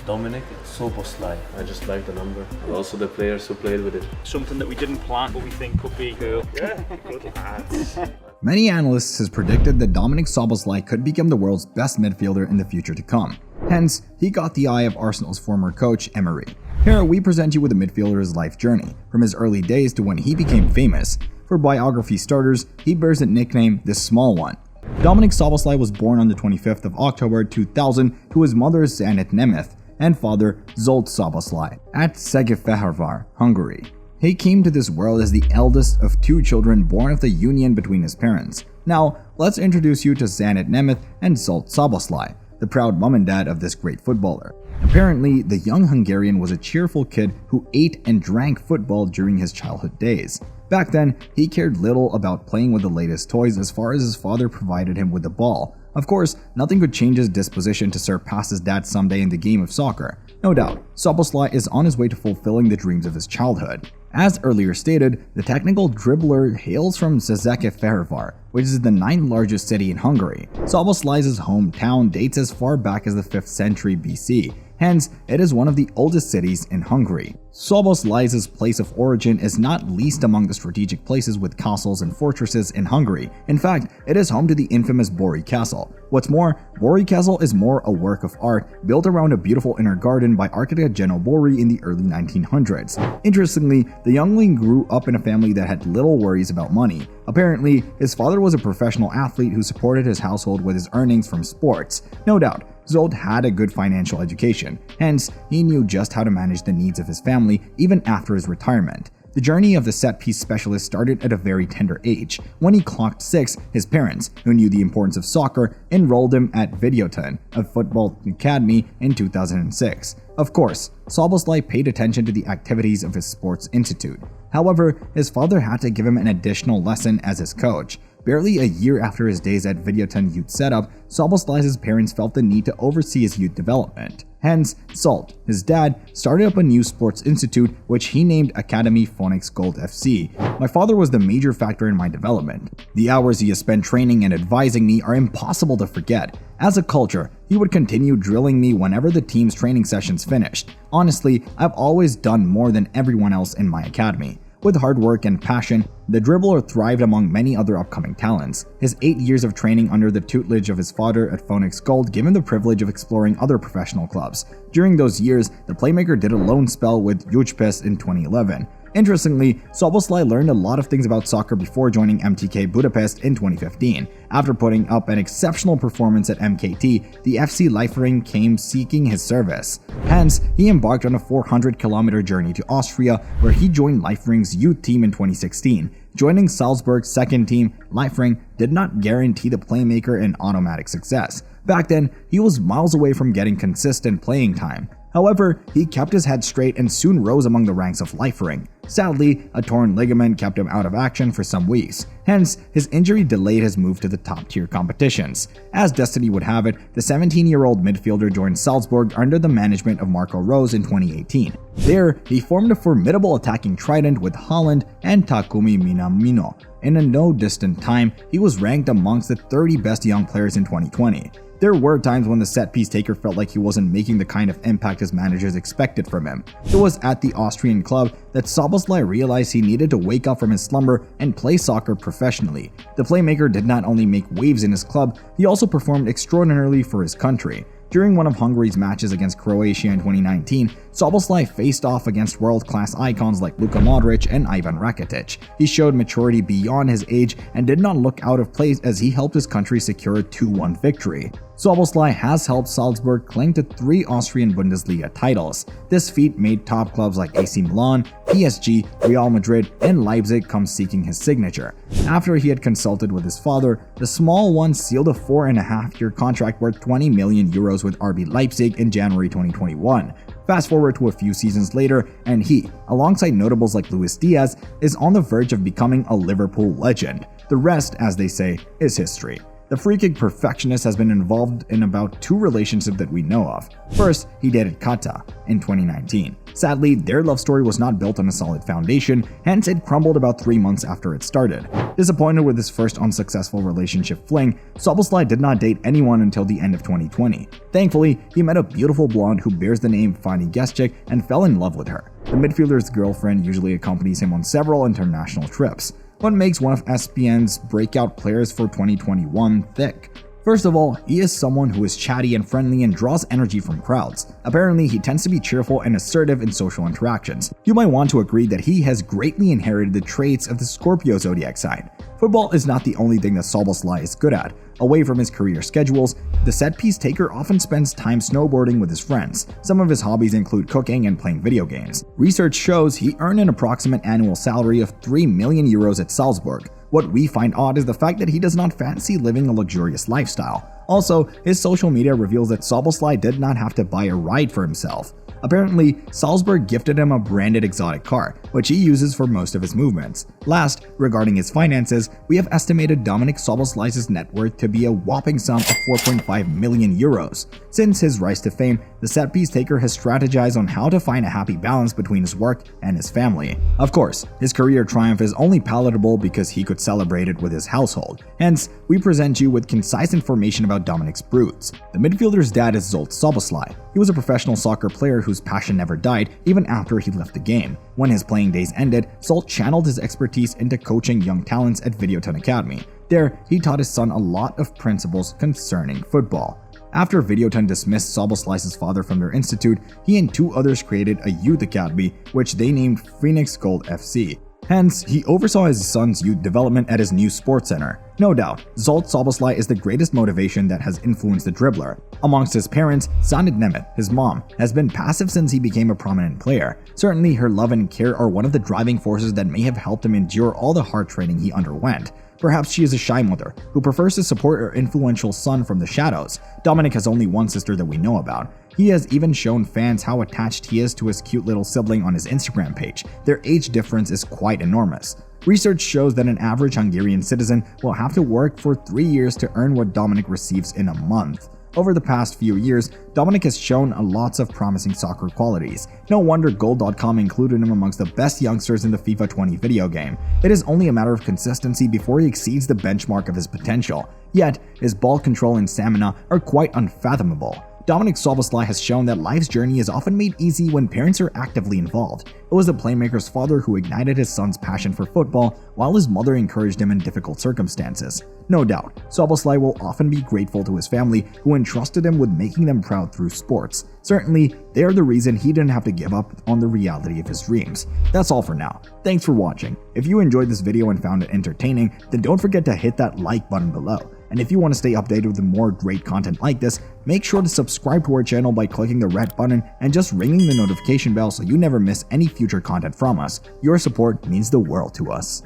Dominik Szoboszlai. I just like the number, and also the players who played with it. Something that we didn't plan, but we think could be cool. Yeah, good lads. Many analysts have predicted that Dominik Szoboszlai could become the world's best midfielder in the future to come. Hence, he got the eye of Arsenal's former coach, Emery. Here, we present you with a midfielder's life journey, from his early days to when he became famous. For biography starters, he bears the nickname The Small One. Dominik Szoboszlai was born on the 25th of October 2000 to his mother Zanett Nemeth and father Zsolt Szoboszlai at Székesfehérvár, Hungary. He came to this world as the eldest of two children born of the union between his parents. Now, let's introduce you to Zanett Nemeth and Zsolt Szoboszlai, the proud mom and dad of this great footballer. Apparently, the young Hungarian was a cheerful kid who ate and drank football during his childhood days. Back then, he cared little about playing with the latest toys as far as his father provided him with the ball. Of course, nothing could change his disposition to surpass his dad someday in the game of soccer. No doubt, Szoboszlai is on his way to fulfilling the dreams of his childhood. As earlier stated, the technical dribbler hails from Székesfehérvár, which is the 9th largest city in Hungary. Szoboszlai's hometown dates as far back as the 5th century BC. Hence, it is one of the oldest cities in Hungary. Szoboszlai's place of origin is not least among the strategic places with castles and fortresses in Hungary. In fact, it is home to the infamous Bori Castle. What's more, Bori Castle is more a work of art built around a beautiful inner garden by architect Jenő Bori in the early 1900s. Interestingly, the youngling grew up in a family that had little worries about money. Apparently, his father was a professional athlete who supported his household with his earnings from sports. No doubt, Zsolt had a good financial education, hence he knew just how to manage the needs of his family even after his retirement. The journey of the set-piece specialist started at a very tender age. When he clocked 6, his parents, who knew the importance of soccer, enrolled him at Videoton, a football academy, in 2006. Of course, Szoboszlai paid attention to the activities of his sports institute. However, his father had to give him an additional lesson as his coach. Barely a year after his days at Videoton youth setup, Szoboszlai's parents felt the need to oversee his youth development. Hence, Zsolt, his dad, started up a new sports institute which he named Academy Phoenix Gold FC. My father was the major factor in my development. The hours he has spent training and advising me are impossible to forget. As a culture, he would continue drilling me whenever the team's training sessions finished. Honestly, I've always done more than everyone else in my academy. With hard work and passion, the dribbler thrived among many other upcoming talents. His 8 years of training under the tutelage of his father at Phoenix Gold gave him the privilege of exploring other professional clubs. During those years, the playmaker did a loan spell with Újpest in 2011. Interestingly, Szoboszlai learned a lot of things about soccer before joining MTK Budapest in 2015. After putting up an exceptional performance at MKT, the FC Liefering came seeking his service. Hence, he embarked on a 400-kilometer journey to Austria, where he joined Liefering's youth team in 2016. Joining Salzburg's second team, Liefering did not guarantee the playmaker an automatic success. Back then, he was miles away from getting consistent playing time. However, he kept his head straight and soon rose among the ranks of Liefering. Sadly, a torn ligament kept him out of action for some weeks. Hence, his injury delayed his move to the top-tier competitions. As destiny would have it, the 17-year-old midfielder joined Salzburg under the management of Marco Rose in 2018. There, he formed a formidable attacking trident with Haaland and Takumi Minamino. In a no distant time, he was ranked amongst the 30 best young players in 2020. There were times when the set-piece taker felt like he wasn't making the kind of impact his managers expected from him. It was at the Austrian club that Szoboszlai realized he needed to wake up from his slumber and play soccer professionally. The playmaker did not only make waves in his club, he also performed extraordinarily for his country. During one of Hungary's matches against Croatia in 2019, Szoboszlai faced off against world-class icons like Luka Modric and Ivan Rakitic. He showed maturity beyond his age and did not look out of place as he helped his country secure a 2-1 victory. Szoboszlai has helped Salzburg cling to 3 Austrian Bundesliga titles. This feat made top clubs like AC Milan, PSG, Real Madrid, and Leipzig come seeking his signature. After he had consulted with his father, the small one sealed a 4.5-year contract worth 20 million euros with RB Leipzig in January 2021. Fast forward to a few seasons later, and he, alongside notables like Luis Diaz, is on the verge of becoming a Liverpool legend. The rest, as they say, is history. The free-kick perfectionist has been involved in about 2 relationships that we know of. First, he dated Kata in 2019. Sadly, their love story was not built on a solid foundation, hence it crumbled about 3 months after it started. Disappointed with his first unsuccessful relationship fling, Szoboszlai did not date anyone until the end of 2020. Thankfully, he met a beautiful blonde who bears the name Fanny Gestic and fell in love with her. The midfielder's girlfriend usually accompanies him on several international trips. What makes one of ESPN's breakout players for 2021 thick? First of all, he is someone who is chatty and friendly and draws energy from crowds. Apparently, he tends to be cheerful and assertive in social interactions. You might want to agree that he has greatly inherited the traits of the Scorpio zodiac sign. Football is not the only thing that Szoboszlai is good at. Away from his career schedules, the set-piece taker often spends time snowboarding with his friends. Some of his hobbies include cooking and playing video games. Research shows he earned an approximate annual salary of 3 million euros at Salzburg. What we find odd is the fact that he does not fancy living a luxurious lifestyle. Also, his social media reveals that Szoboszlai did not have to buy a ride for himself. Apparently, Salzburg gifted him a branded exotic car, which he uses for most of his movements. Last, regarding his finances, we have estimated Dominik Szoboszlai's net worth to be a whopping sum of 4.5 million euros. Since his rise to fame, the set-piece taker has strategized on how to find a happy balance between his work and his family. Of course, his career triumph is only palatable because he could celebrate it with his household. Hence, we present you with concise information about Dominik's roots. The midfielder's dad is Zsolt Szoboszlai. He was a professional soccer player whose passion never died even after he left the game. When his playing days ended, Zsolt channeled his expertise into coaching young talents at Videoton Academy. There, he taught his son a lot of principles concerning football. After Videoton dismissed Szoboszlai's father from their institute, he and 2 others created a youth academy, which they named Phoenix Gold FC. Hence, he oversaw his son's youth development at his new sports center. No doubt, Zsolt Szoboszlai is the greatest motivation that has influenced the dribbler. Amongst his parents, Sanit Nemeth, his mom, has been passive since he became a prominent player. Certainly, her love and care are one of the driving forces that may have helped him endure all the hard training he underwent. Perhaps she is a shy mother who prefers to support her influential son from the shadows. Dominik has only one sister that we know about. He has even shown fans how attached he is to his cute little sibling on his Instagram page. Their age difference is quite enormous. Research shows that an average Hungarian citizen will have to work for 3 years to earn what Dominik receives in a month. Over the past few years, Dominik has shown lots of promising soccer qualities. No wonder Goal.com included him amongst the best youngsters in the FIFA 20 video game. It is only a matter of consistency before he exceeds the benchmark of his potential. Yet, his ball control and stamina are quite unfathomable. Dominik Szoboszlai has shown that life's journey is often made easy when parents are actively involved. It was the playmaker's father who ignited his son's passion for football, while his mother encouraged him in difficult circumstances. No doubt, Szoboszlai will often be grateful to his family who entrusted him with making them proud through sports. Certainly, they are the reason he didn't have to give up on the reality of his dreams. That's all for now. Thanks for watching. If you enjoyed this video and found it entertaining, then don't forget to hit that like button below. And if you want to stay updated with more great content like this, make sure to subscribe to our channel by clicking the red button and just ringing the notification bell so you never miss any future content from us. Your support means the world to us.